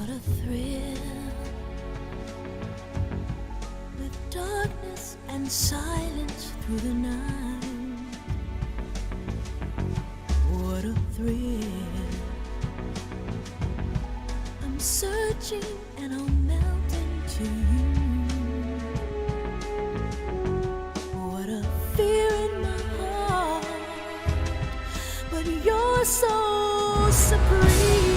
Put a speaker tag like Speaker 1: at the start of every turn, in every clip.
Speaker 1: What a thrill, with darkness and silence through the night. What a thrill, I'm searching and I'll melt into you. What a fear in my heart, but you're so supreme.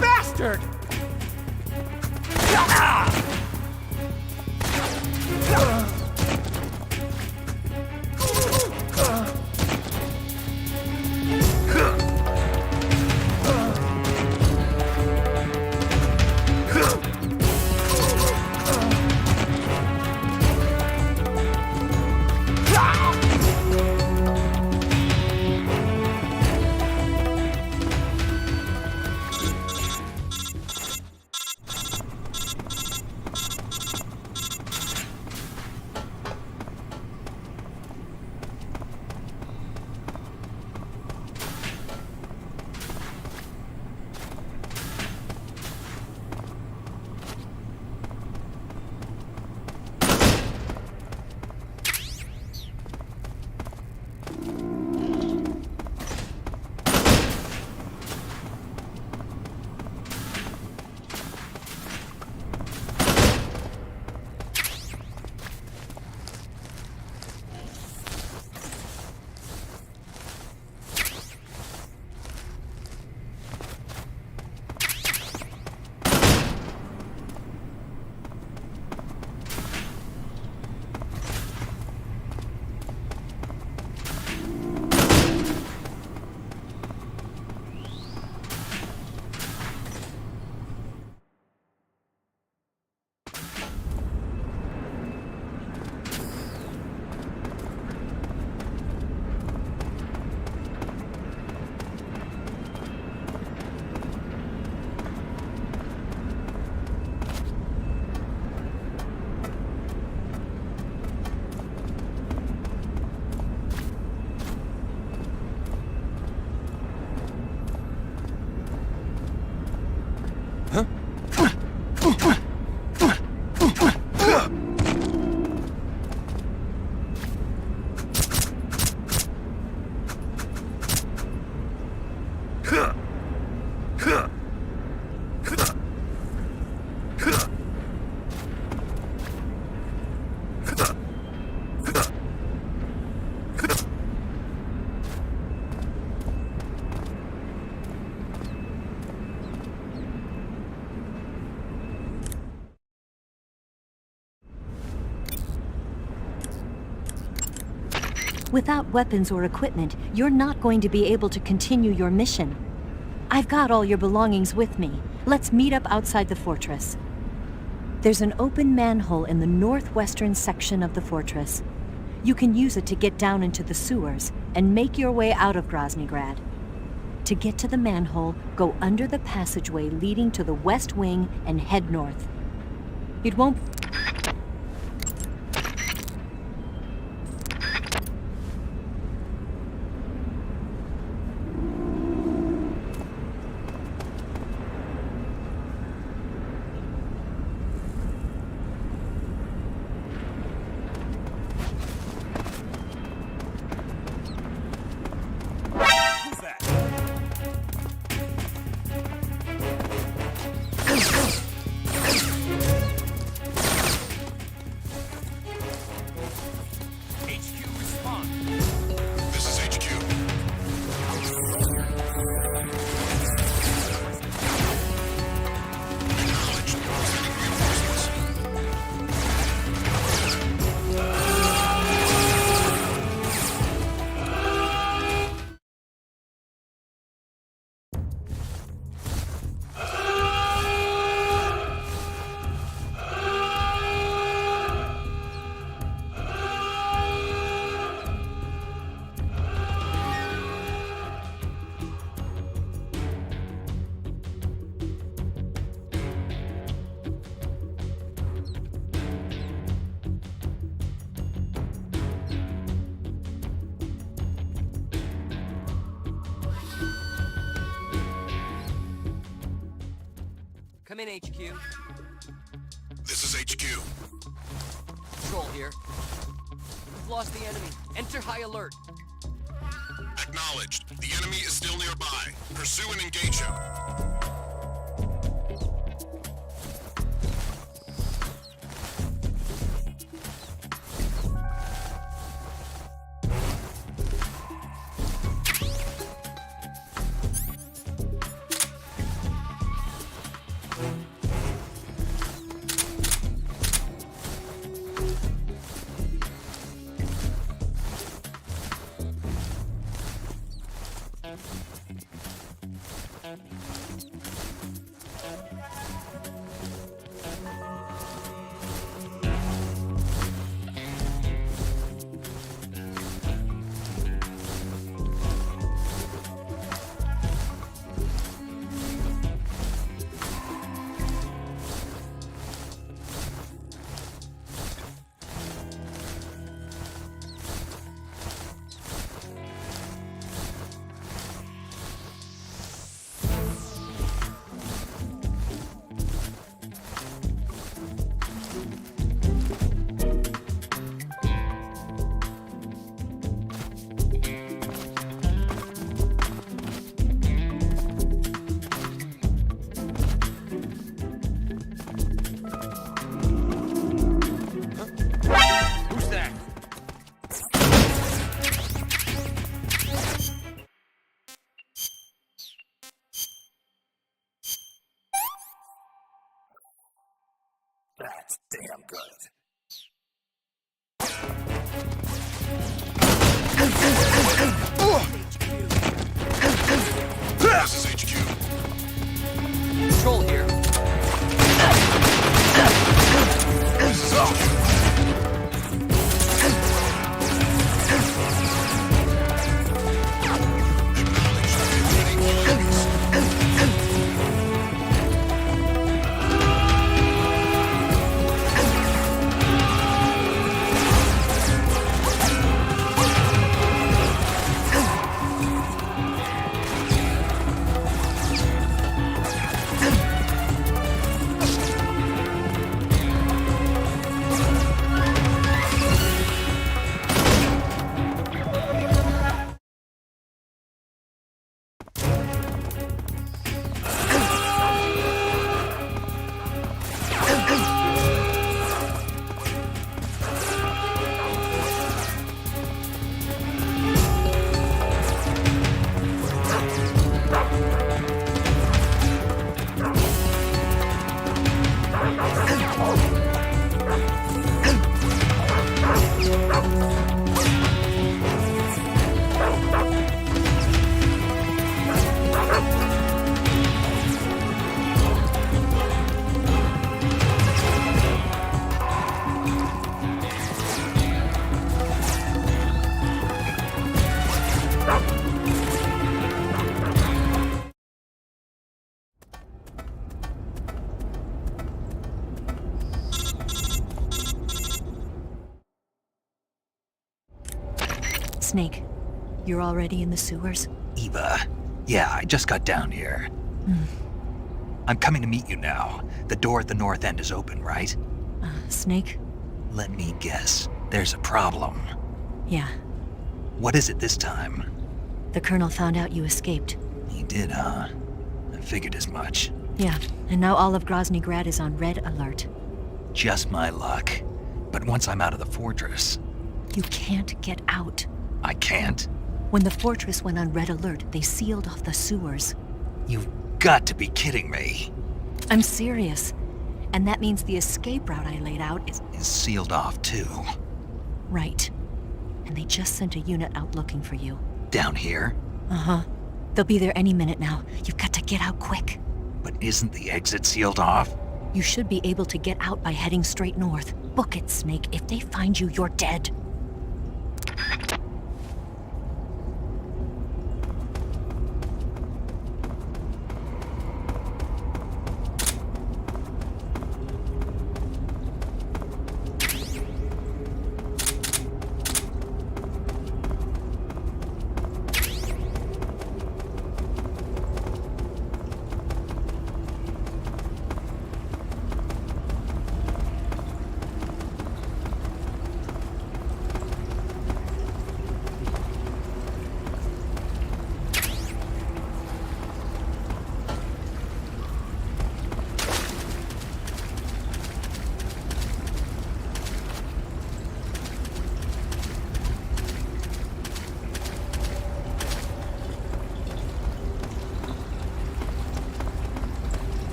Speaker 2: Bastard!
Speaker 3: Without weapons or equipment, you're not going to be able to continue your mission. I've got all your belongings with me. Let's meet up outside the fortress. There's an open manhole in the northwestern section of the fortress. You can use it to get down into the sewers and make your way out of Groznygrad. To get to the manhole, go under the passageway leading to the west wing and head north. It won't...
Speaker 2: HQ respond.
Speaker 4: This is HQ. Acknowledged. Sending reinforcements.
Speaker 2: Come in, HQ.
Speaker 4: This is HQ.
Speaker 2: Control here. We've lost the enemy. Enter high alert.
Speaker 4: Acknowledged. The enemy is still nearby. Pursue and engage him.
Speaker 2: Who's that?
Speaker 4: That's damn good. This is HQ.
Speaker 2: Control here.
Speaker 4: This is HQ.
Speaker 3: Snake, you're already in the sewers?
Speaker 5: Eva. Yeah, I just got down here. I'm coming to meet you now. The door at the north end is open, right?
Speaker 3: Snake?
Speaker 5: Let me guess. There's a problem.
Speaker 3: Yeah.
Speaker 5: What is it this time?
Speaker 3: The Colonel found out you escaped.
Speaker 5: He did, huh? I figured as much.
Speaker 3: Yeah, and now all of Grozny Grad is on red alert.
Speaker 5: Just my luck. But once I'm out of the fortress...
Speaker 3: You can't get out.
Speaker 5: I can't?
Speaker 3: When the fortress went on red alert, they sealed off the sewers.
Speaker 5: You've got to be kidding me.
Speaker 3: I'm serious. And that means the escape route I laid out is
Speaker 5: Is sealed off, too.
Speaker 3: right. And they just sent a unit out looking for you.
Speaker 5: Down here?
Speaker 3: Uh-huh. They'll be there any minute now. You've got to get out quick.
Speaker 5: But isn't the exit sealed off?
Speaker 3: You should be able to get out by heading straight north. Book it, Snake. If they find you, you're dead.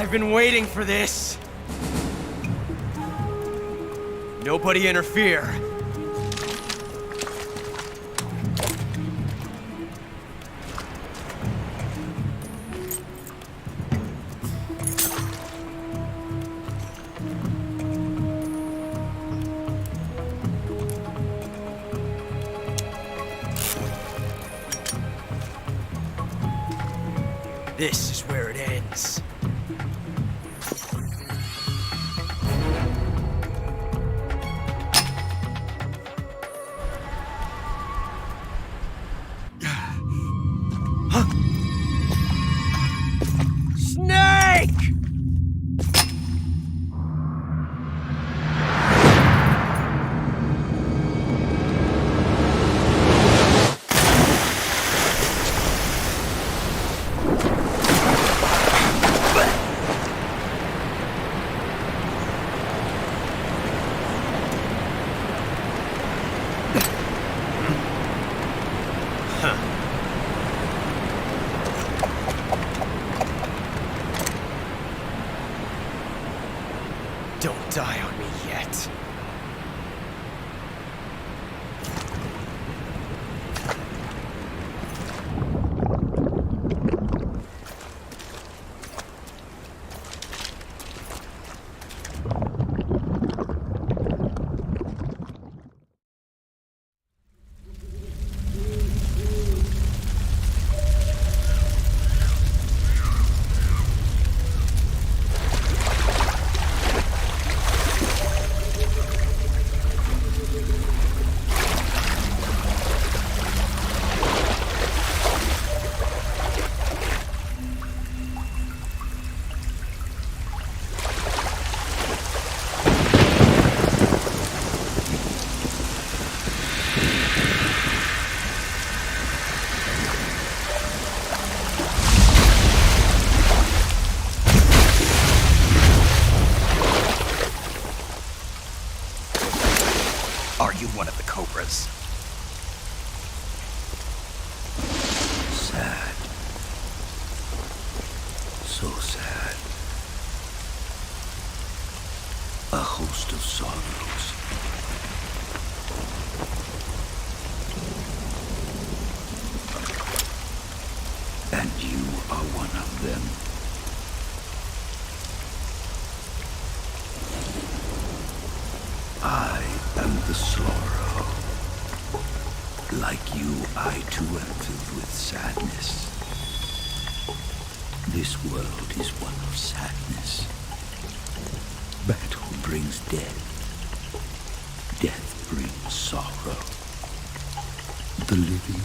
Speaker 6: I've been waiting for this. Nobody interfere. This is where it ends. Snake! Don't die on me yet.
Speaker 5: Are you one of the Cobras?
Speaker 7: Sad. So sad. A host of sorrows. And you are one of them. I am the sorrow. Like you, I too am filled with sadness. This world is one of sadness. Battle brings death. Death brings sorrow. The living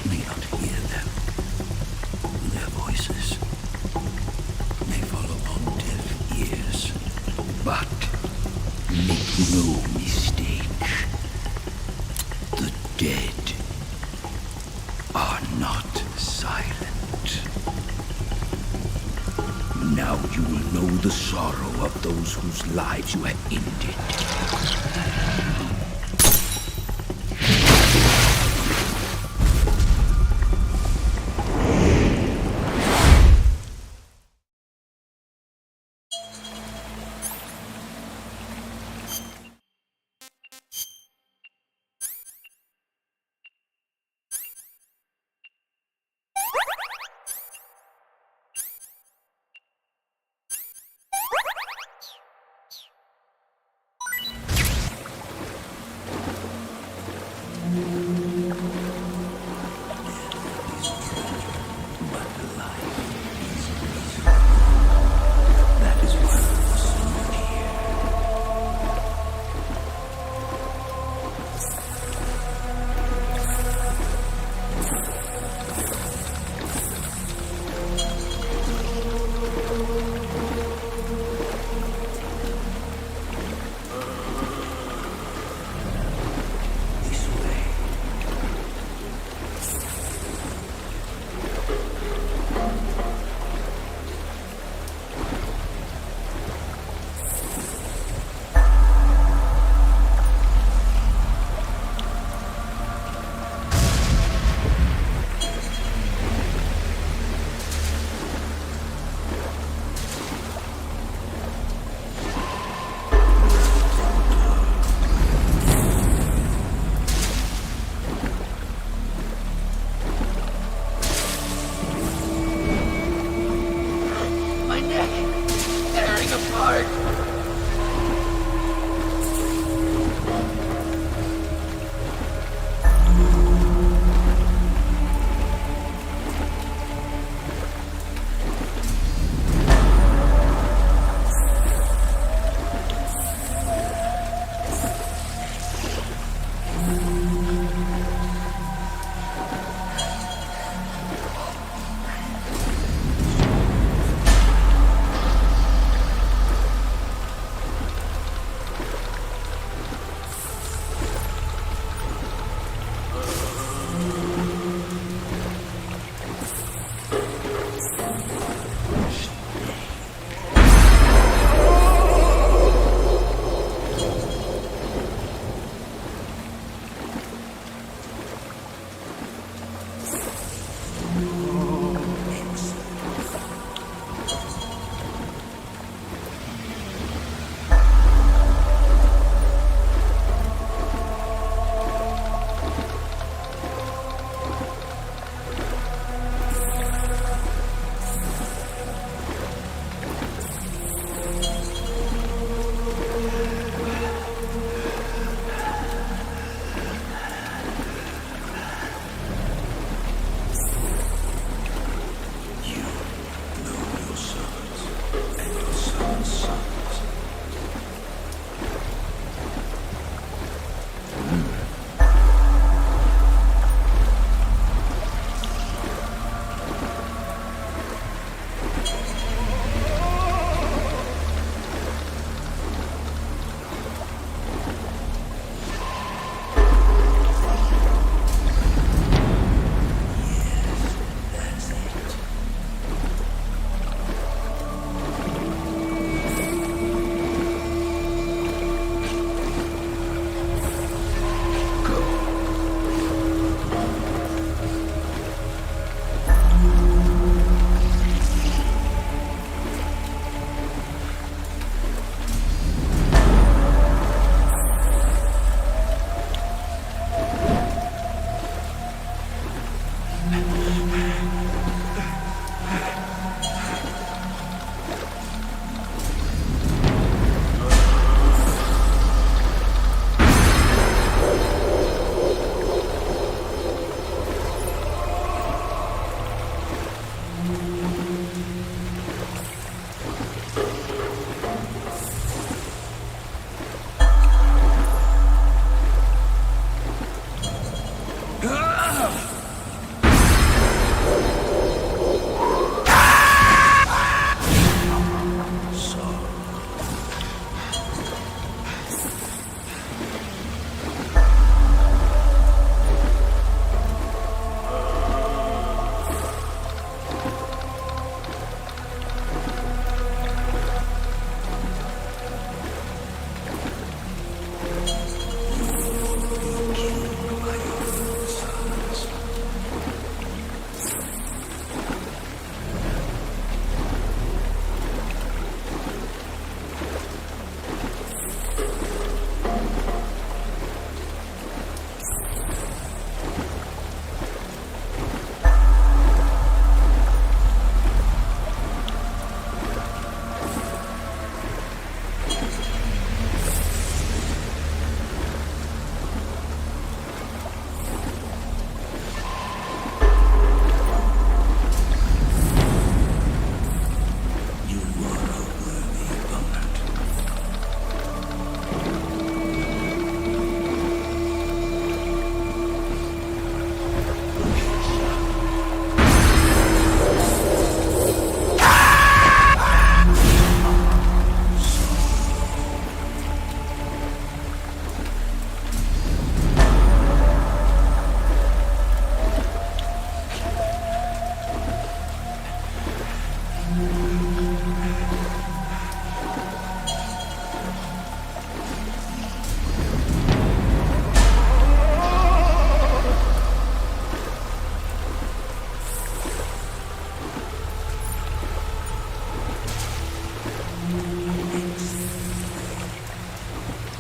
Speaker 7: may not hear them. Their voices may fall upon deaf ears. But make no mistake. The dead are not silent. Now you will know the sorrow of those whose lives you have ended.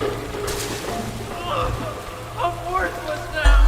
Speaker 6: I'm worthless now!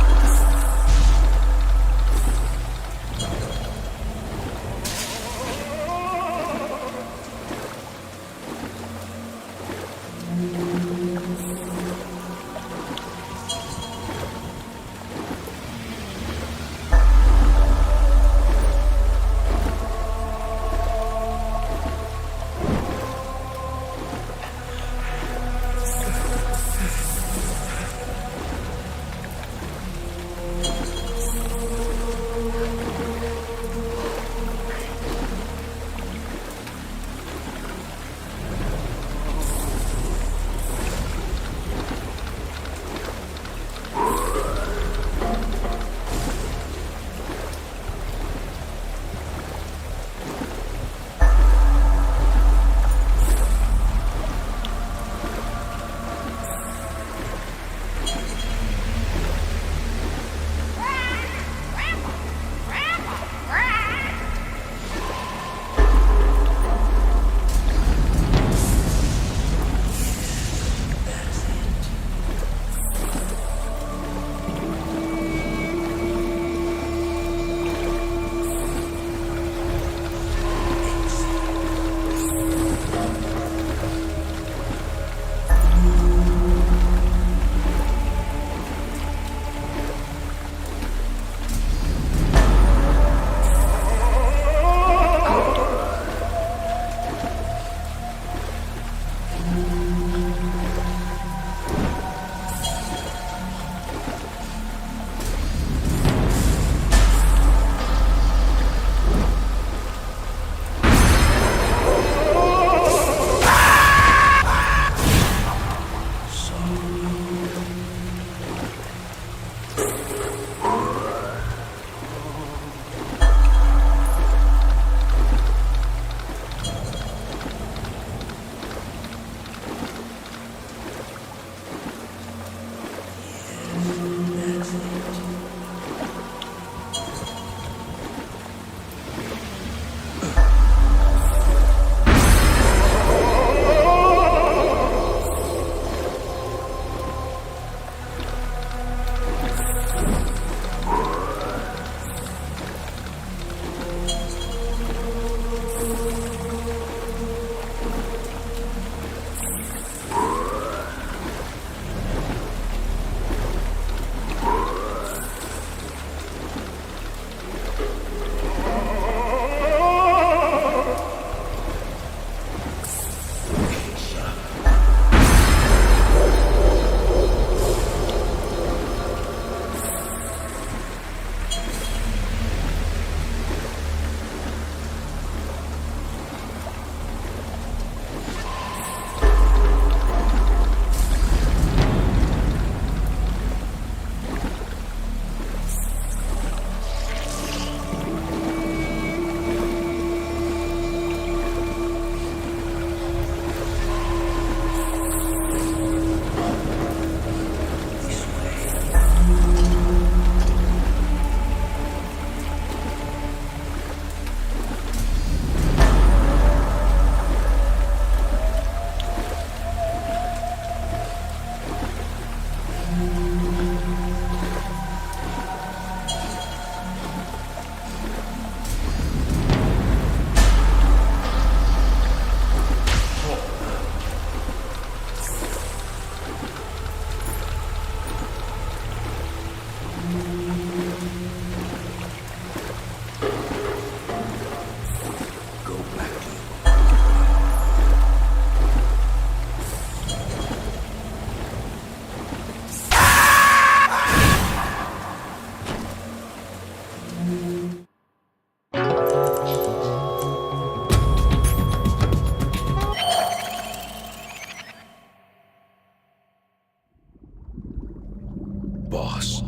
Speaker 7: Boss,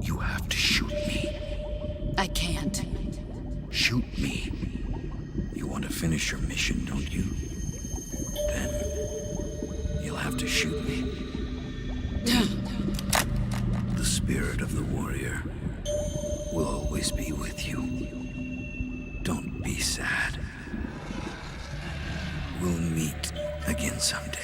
Speaker 7: you have to shoot me.
Speaker 8: I can't.
Speaker 7: Shoot me. You want to finish your mission, don't you? Then you'll have to shoot me. The spirit of the warrior will always be with you. Don't be sad. We'll meet again someday.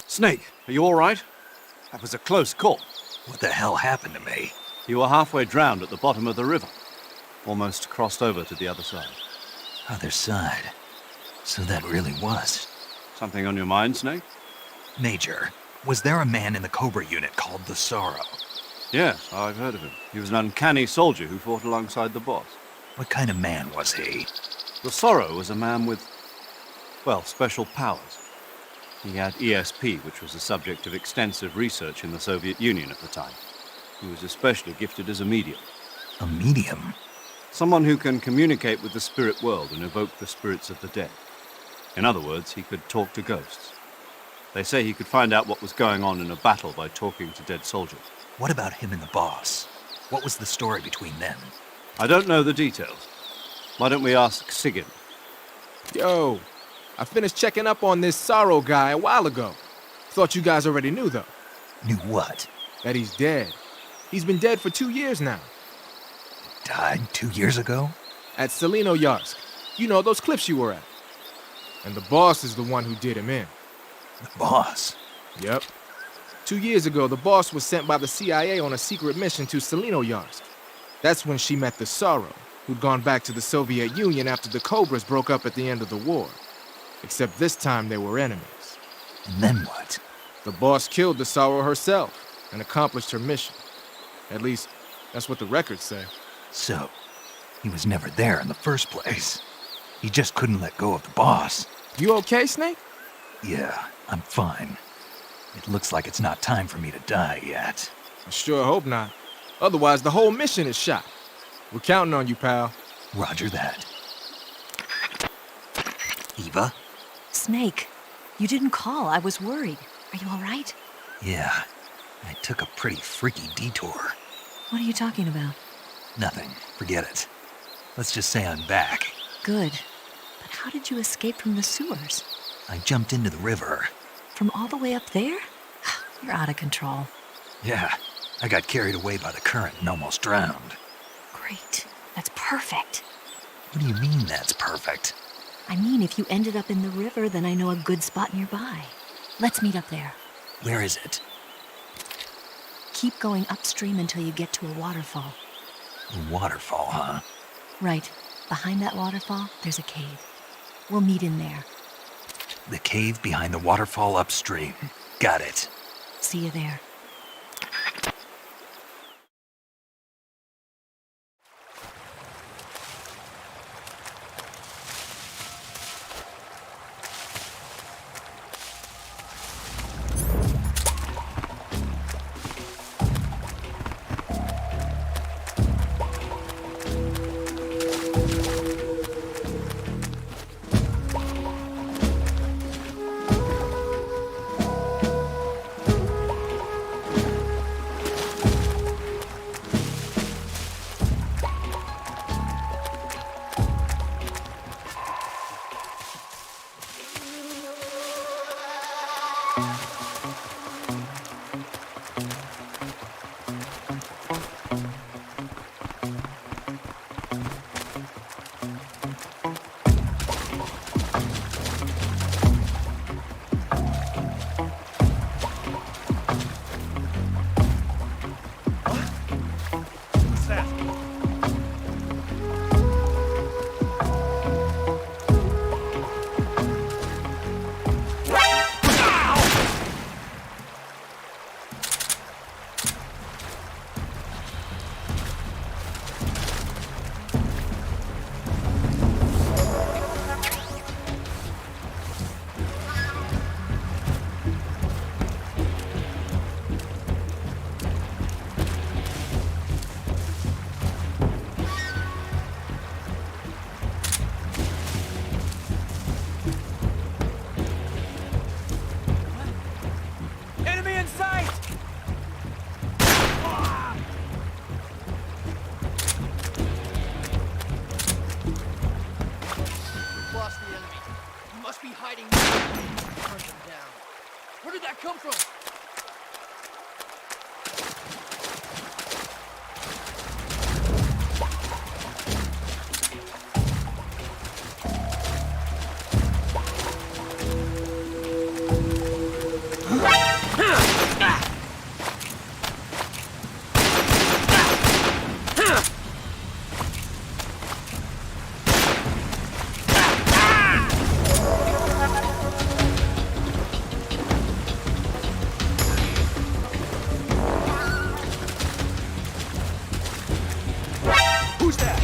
Speaker 9: Snake, are you all right? That was a close call.
Speaker 5: What the hell happened to me?
Speaker 9: You were halfway drowned at the bottom of the river. Almost crossed over to the other side.
Speaker 5: Other side. So that really was.
Speaker 9: Something on your mind, Snake?
Speaker 5: Major, was there a man in the Cobra unit called the Sorrow?
Speaker 9: Yes, I've heard of him. He was an uncanny soldier who fought alongside the boss.
Speaker 5: What kind of man was he?
Speaker 9: The Sorrow was a man with, well, special powers. He had ESP, which was the subject of extensive research in the Soviet Union at the time. He was especially gifted as a medium.
Speaker 5: A medium?
Speaker 9: Someone who can communicate with the spirit world and evoke the spirits of the dead. In other words, he could talk to ghosts. They say he could find out what was going on in a battle by talking to dead soldiers.
Speaker 5: What about him and the boss? What was the story between them?
Speaker 9: I don't know the details. Why don't we ask Sigyn?
Speaker 10: Yo, I finished checking up on this Sorrow guy a while ago. Thought you guys already knew, though.
Speaker 5: Knew what?
Speaker 10: That he's dead. He's been dead for 2 years now.
Speaker 5: Died 2 years ago?
Speaker 10: At Selino-Yarsk. You know, those cliffs you were at. And the boss is the one who did him in.
Speaker 5: The boss?
Speaker 10: Yep. 2 years ago, the boss was sent by the CIA on a secret mission to Selino-Yarsk. That's when she met the Sorrow, who'd gone back to the Soviet Union after the Cobras broke up at the end of the war. Except this time they were enemies.
Speaker 5: And then what?
Speaker 10: The boss killed the Sorrow herself and accomplished her mission. At least, that's what the records say.
Speaker 5: So, he was never there in the first place. He just couldn't let go of the boss.
Speaker 10: You okay, Snake?
Speaker 5: Yeah, I'm fine. It looks like it's not time for me to die yet.
Speaker 10: I sure hope not. Otherwise, the whole mission is shot. We're counting on you, pal.
Speaker 5: Roger that. Eva?
Speaker 3: Snake, you didn't call. I was worried. Are you all right?
Speaker 5: Yeah, I took a pretty freaky detour.
Speaker 3: What are you talking about?
Speaker 5: Nothing. Forget it. Let's just say I'm back.
Speaker 3: Good. But how did you escape from the sewers?
Speaker 5: I jumped into the river.
Speaker 3: From all the way up there? You're out of control.
Speaker 5: Yeah, I got carried away by the current and almost drowned.
Speaker 3: Great. That's perfect.
Speaker 5: What do you mean that's perfect?
Speaker 3: I mean, if you ended up in the river, then I know a good spot nearby. Let's meet up there.
Speaker 5: Where is it?
Speaker 3: Keep going upstream until you get to a waterfall.
Speaker 5: A waterfall, huh?
Speaker 3: Right. Behind that waterfall, there's a cave. We'll meet in there.
Speaker 5: The cave behind the waterfall upstream. Got it.
Speaker 3: See you there.
Speaker 2: come from?
Speaker 5: Who's that?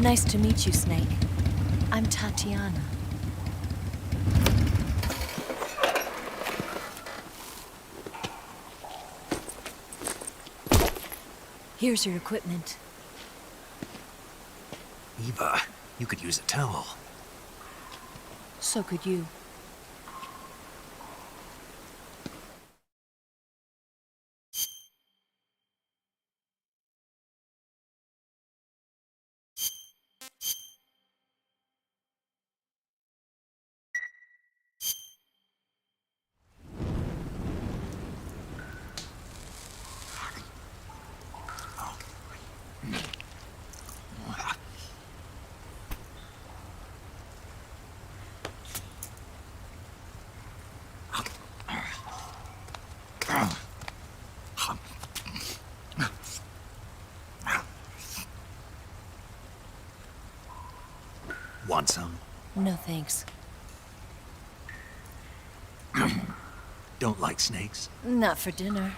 Speaker 3: Nice to meet you, Snake. I'm Tatiana. Here's your equipment.
Speaker 5: Eva, you could use a towel.
Speaker 3: So could you.
Speaker 5: Want some?
Speaker 3: No thanks.
Speaker 5: Don't like snakes?
Speaker 3: Not for dinner.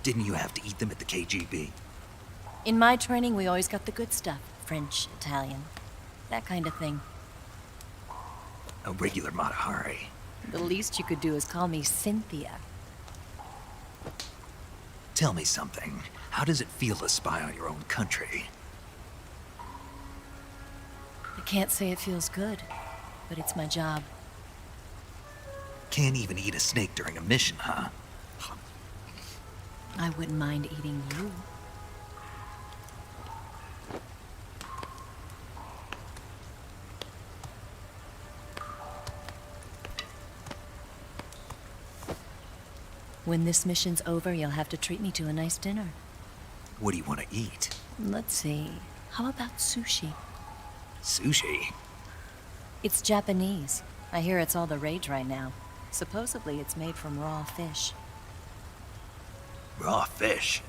Speaker 5: Didn't you have to eat them at the KGB?
Speaker 3: In my training, we always got the good stuff. French, Italian, that kind of thing.
Speaker 5: A regular Matahari.
Speaker 3: The least you could do is call me Cynthia.
Speaker 5: Tell me something. How does it feel to spy on your own country?
Speaker 3: I can't say it feels good, but it's my job.
Speaker 5: Can't even eat a snake during a mission, huh?
Speaker 3: I wouldn't mind eating you. When this mission's over, you'll have to treat me to a nice dinner.
Speaker 5: What do you want to eat?
Speaker 3: Let's see. How about sushi?
Speaker 5: Sushi?
Speaker 3: It's Japanese. I hear it's all the rage right now. Supposedly it's made from raw fish.
Speaker 5: Raw fish?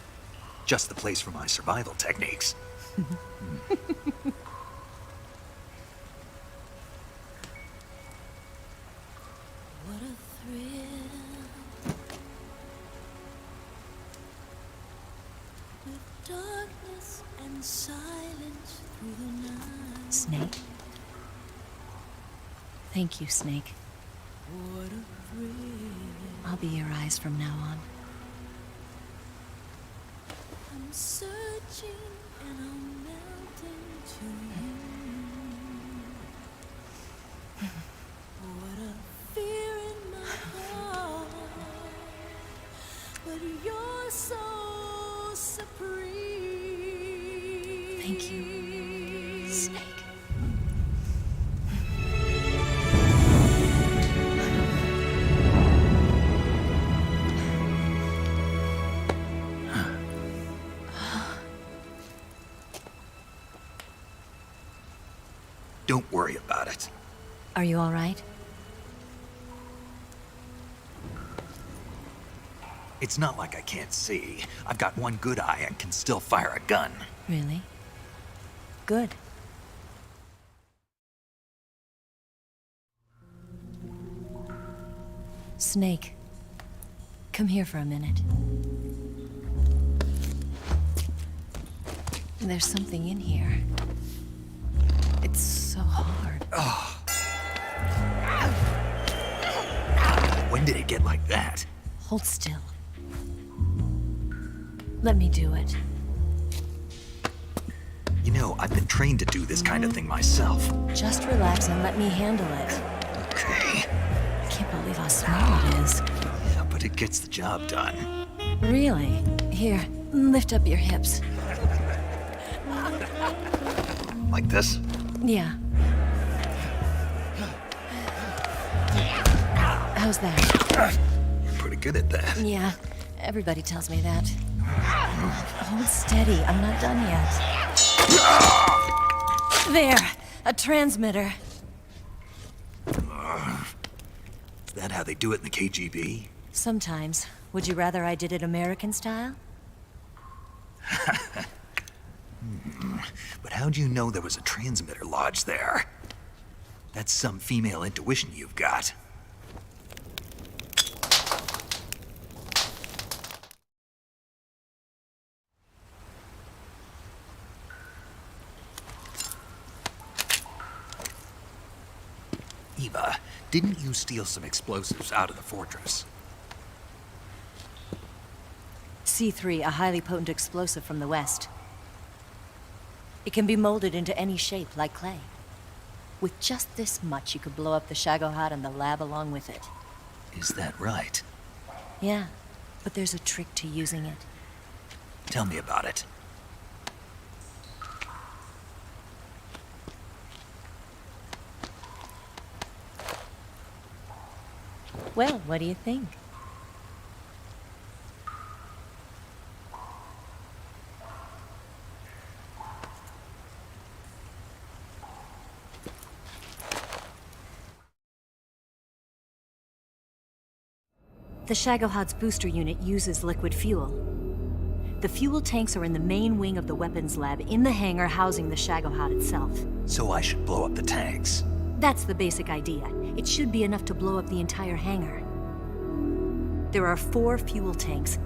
Speaker 5: Just the place for my survival techniques.
Speaker 1: What a thrill. With darkness and silence through the night.
Speaker 3: Snake? Thank you, Snake.
Speaker 1: What a thrill.
Speaker 3: I'll be your eyes from now on.
Speaker 1: I'm searching and I'm melting to you. What a fear in my heart, but you're so supreme.
Speaker 3: Thank you, Snake.
Speaker 5: Don't worry about it.
Speaker 3: Are you all right?
Speaker 5: It's not like I can't see. I've got one good eye and can still fire a gun.
Speaker 3: Really? Good. Snake, come here for a minute. There's something in here. It's so hard.
Speaker 5: When did it get like that?
Speaker 3: Hold still. Let me do it.
Speaker 5: You know, I've been trained to do this kind of thing myself.
Speaker 3: Just relax and let me handle it.
Speaker 5: Okay.
Speaker 3: I can't believe how small it is.
Speaker 5: Yeah, but it gets the job done.
Speaker 3: Really? Here, lift up your hips.
Speaker 5: Like this?
Speaker 3: Yeah. How's that?
Speaker 5: You're pretty good at that.
Speaker 3: Yeah, everybody tells me that. Hold steady, I'm not done yet. There, a transmitter.
Speaker 5: Is that how they do it in the KGB?
Speaker 3: Sometimes. Would you rather I did it American style?
Speaker 5: But how'd you know there was a transmitter lodged there? That's some female intuition you've got. Eva, didn't you steal some explosives out of the fortress?
Speaker 3: C3, a highly potent explosive from the west. It can be molded into any shape, like clay. With just this much, you could blow up the Shagohod and the lab along with it.
Speaker 5: Is that right?
Speaker 3: Yeah, but there's a trick to using it.
Speaker 5: Tell me about it.
Speaker 3: Well, what do you think? The Shagohod's booster unit uses liquid fuel. The fuel tanks are in the main wing of the weapons lab in the hangar housing the Shagohod itself.
Speaker 5: So I should blow up the tanks.
Speaker 3: That's the basic idea. It should be enough to blow up the entire hangar. There are 4 fuel tanks.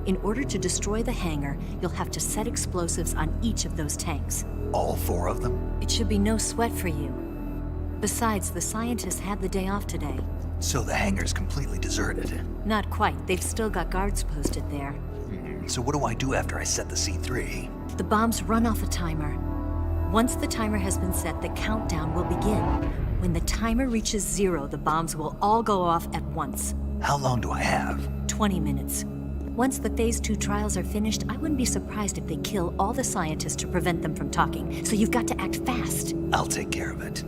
Speaker 3: In order to destroy the hangar, you'll have to set explosives on each of those tanks.
Speaker 5: All 4 of them?
Speaker 3: It should be no sweat for you. Besides, the scientists had the day off today.
Speaker 5: So the hangar's completely deserted.
Speaker 3: Not quite. They've still got guards posted there.
Speaker 5: So what do I do after I set the C3?
Speaker 3: The bombs run off a timer. Once the timer has been set, the countdown will begin. When the timer reaches 0, the bombs will all go off at once.
Speaker 5: How long do I have?
Speaker 3: 20 minutes. Once the Phase 2 trials are finished, I wouldn't be surprised if they kill all the scientists to prevent them from talking. So you've got to act fast.
Speaker 5: I'll take care of it.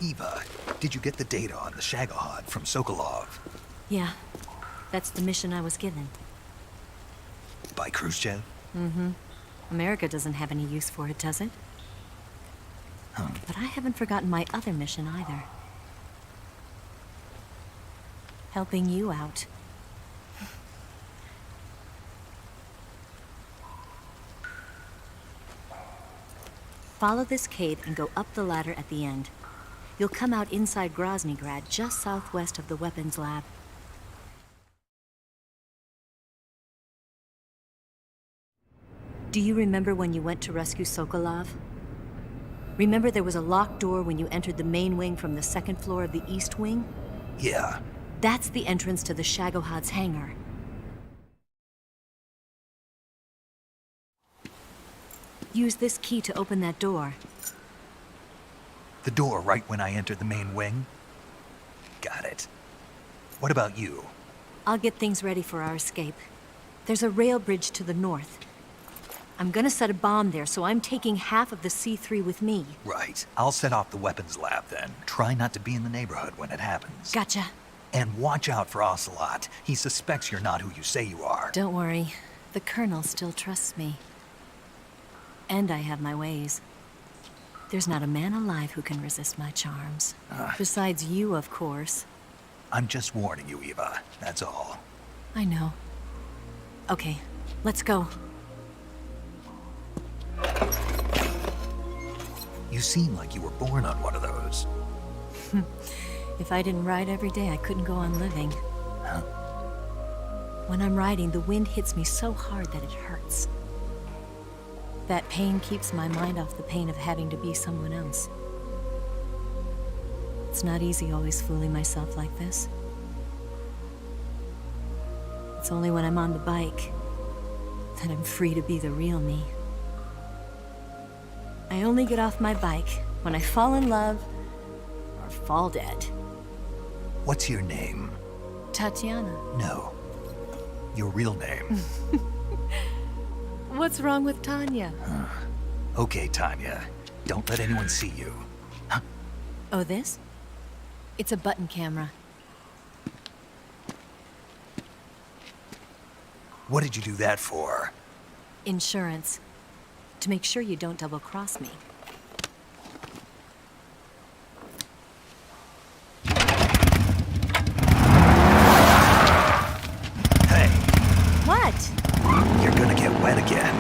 Speaker 5: Eva, did you get the data on the Shagohod from Sokolov?
Speaker 3: Yeah, that's the mission I was given.
Speaker 5: By Khrushchev?
Speaker 3: Mm-hmm. America doesn't have any use for it, does it? But I haven't forgotten my other mission either. Helping you out. Follow this cave and go up the ladder at the end. You'll come out inside Groznygrad, just southwest of the weapons lab. Do you remember when you went to rescue Sokolov? Remember there was a locked door when you entered the main wing from the 2nd floor of the east wing?
Speaker 5: Yeah.
Speaker 3: That's the entrance to the Shagohod's hangar. Use this key to open that door.
Speaker 5: The door right when I entered the main wing? Got it. What about you?
Speaker 3: I'll get things ready for our escape. There's a rail bridge to the north. I'm gonna set a bomb there, so I'm taking half of the C3 with me.
Speaker 5: Right. I'll set off the weapons lab then. Try not to be in the neighborhood when it happens.
Speaker 3: Gotcha.
Speaker 5: And watch out for Ocelot. He suspects you're not who you say you are.
Speaker 3: Don't worry. The Colonel still trusts me. And I have my ways. There's not a man alive who can resist my charms. Besides you, of course.
Speaker 5: I'm just warning you, Eva. That's all.
Speaker 3: I know. Okay, let's go.
Speaker 5: You seem like you were born on one of those.
Speaker 3: If I didn't ride every day, I couldn't go on living.
Speaker 5: Huh?
Speaker 3: When I'm riding, the wind hits me so hard that it hurts. That pain keeps my mind off the pain of having to be someone else. It's not easy always fooling myself like this. It's only when I'm on the bike that I'm free to be the real me. I only get off my bike when I fall in love or fall dead.
Speaker 5: What's your name?
Speaker 3: Tatiana.
Speaker 5: No. Your real name.
Speaker 3: What's wrong with Tanya?
Speaker 5: Okay, Tanya. Don't let anyone see you.
Speaker 3: Oh, this? It's a button camera.
Speaker 5: What did you do that for?
Speaker 3: Insurance. To make sure you don't double-cross me.
Speaker 5: Hey,
Speaker 3: What?
Speaker 5: you're gonna get wet again.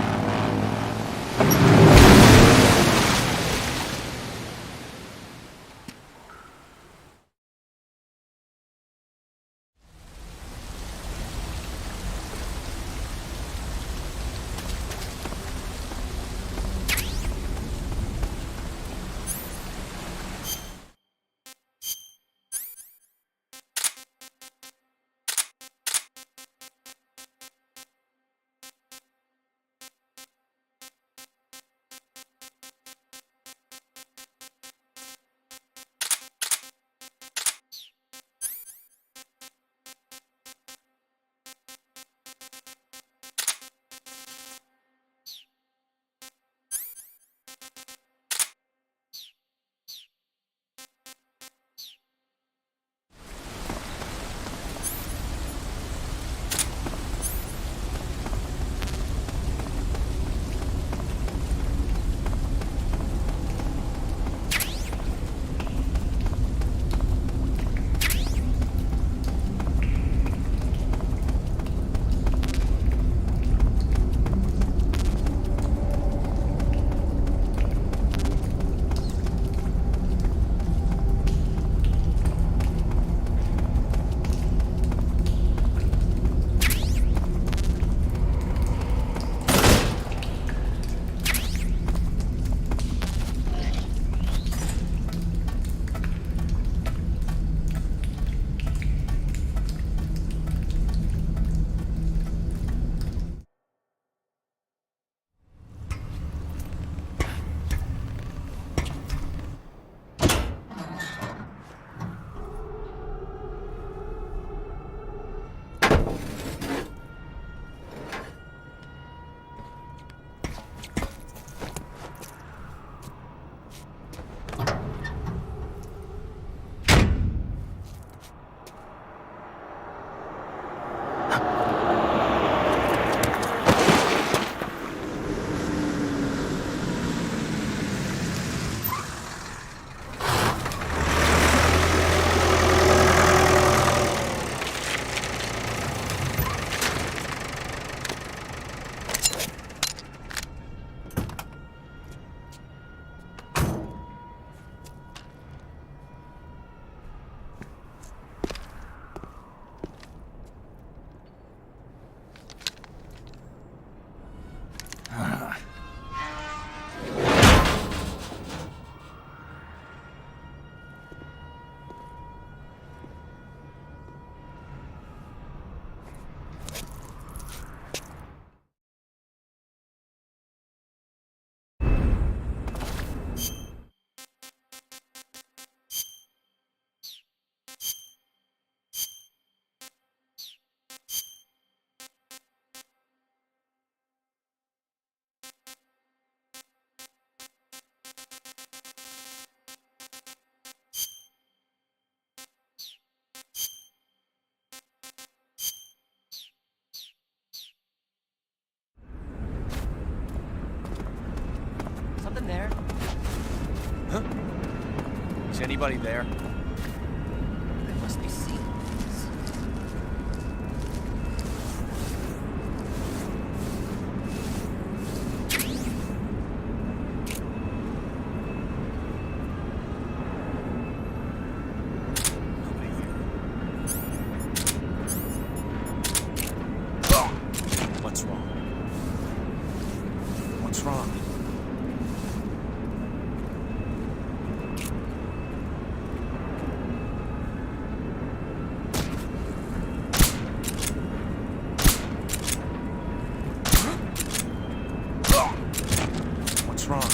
Speaker 2: Anybody there? They must be seeing this.
Speaker 10: What's wrong? What's wrong? What's wrong?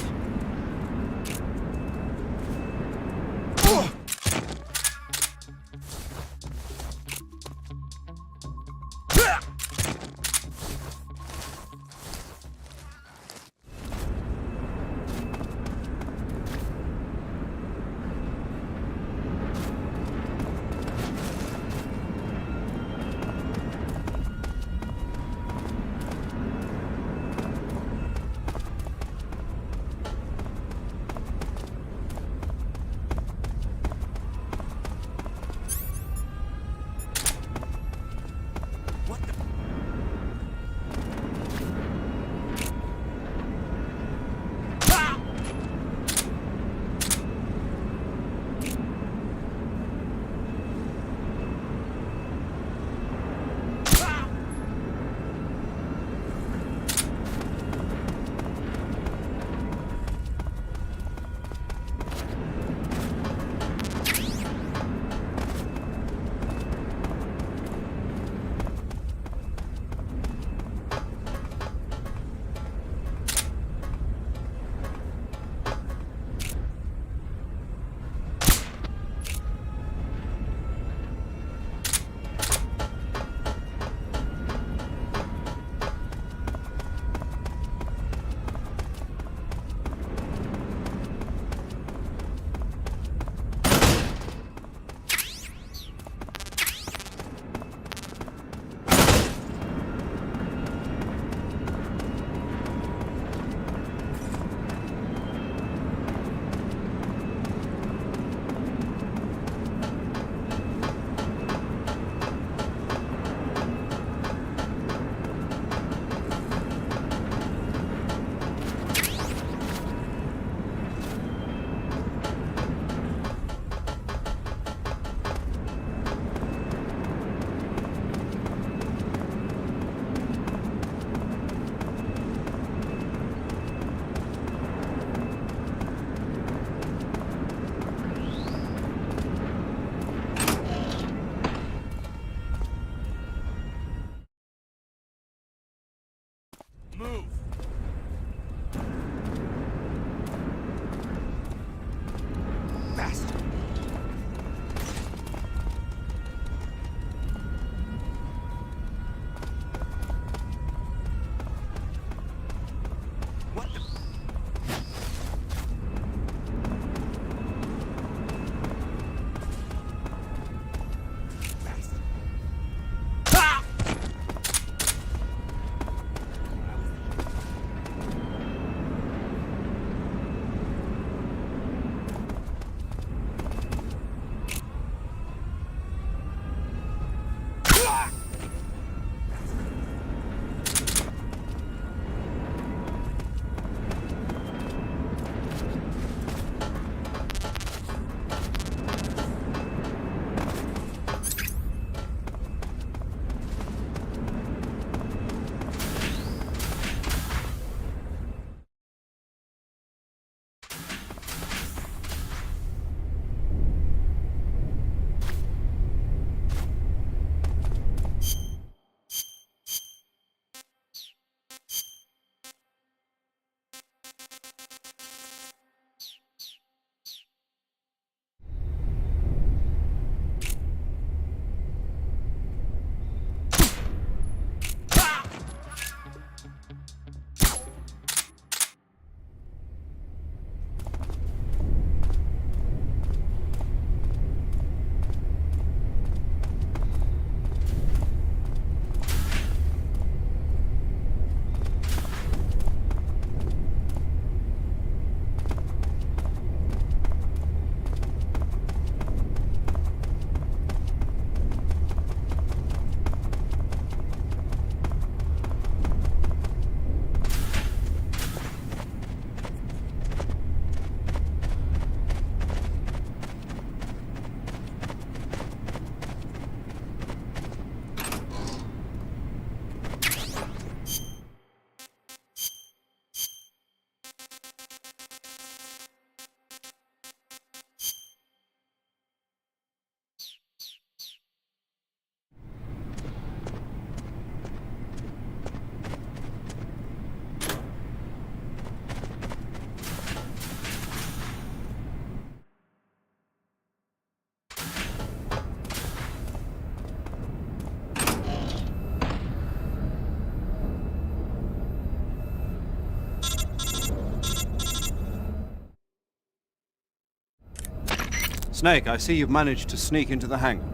Speaker 9: Snake, I see you've managed to sneak into the hangar.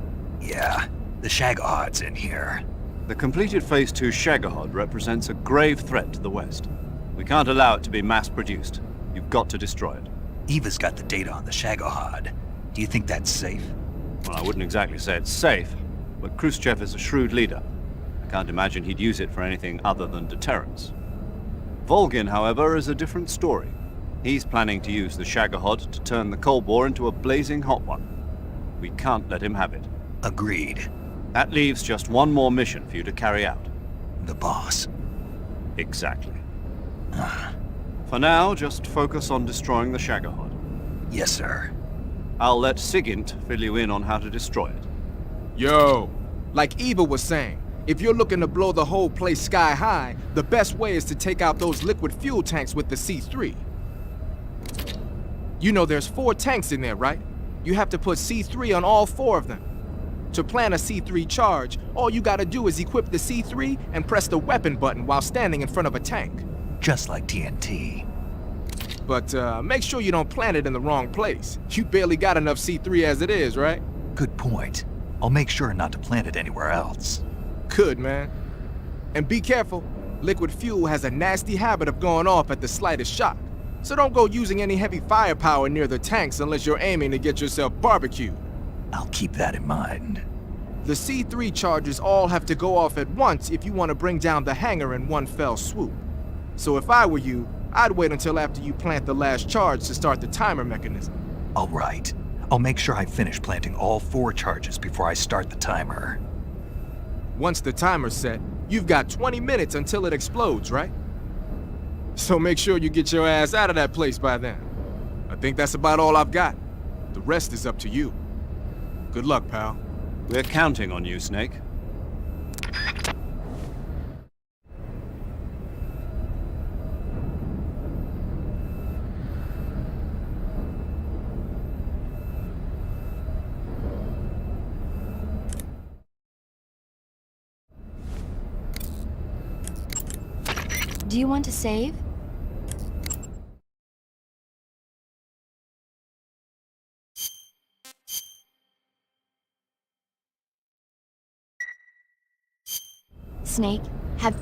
Speaker 5: Yeah, the Shagohod's in here.
Speaker 9: The completed Phase 2 Shagohod represents a grave threat to the West. We can't allow it to be mass-produced. You've got to destroy it.
Speaker 5: Eva's got the data on the Shagohod. Do you think that's safe?
Speaker 9: Well, I wouldn't exactly say it's safe, but Khrushchev is a shrewd leader. I can't imagine he'd use it for anything other than deterrence. Volgin, however, is a different story. He's planning to use the Shagohod to turn the Cold War into a blazing hot one. We can't let him have it.
Speaker 5: Agreed.
Speaker 9: That leaves just one more mission for you to carry out.
Speaker 5: The boss.
Speaker 9: Exactly. For now, just focus on destroying the Shagohod.
Speaker 5: Yes, sir.
Speaker 9: I'll let Sigint fill you in on how to destroy it.
Speaker 10: Yo, like Eva was saying, if you're looking to blow the whole place sky high, the best way is to take out those liquid fuel tanks with the C3. You know there's 4 tanks in there, right? You have to put C3 on all 4 of them. To plan a C3 charge, all you gotta do is equip the C3 and press the weapon button while standing in front of a tank.
Speaker 5: Just like TNT.
Speaker 10: But make sure you don't plant it in the wrong place. You barely got enough C3 as it is, right?
Speaker 5: Good point. I'll make sure not to plant it anywhere else.
Speaker 10: Good, man. And be careful. Liquid fuel has a nasty habit of going off at the slightest shock. So don't go using any heavy firepower near the tanks unless you're aiming to get yourself barbecued.
Speaker 5: I'll keep that in mind.
Speaker 10: The C3 charges all have to go off at once if you want to bring down the hangar in one fell swoop. So if I were you, I'd wait until after you plant the last charge to start the timer mechanism.
Speaker 5: All right. I'll make sure I finish planting all 4 charges before I start the timer.
Speaker 10: Once the timer's set, you've got 20 minutes until it explodes, right? So make sure you get your ass out of that place by then. I think that's about all I've got. The rest is up to you. Good luck, pal.
Speaker 9: We're counting on you, Snake.
Speaker 3: Do you want to save? Snake, have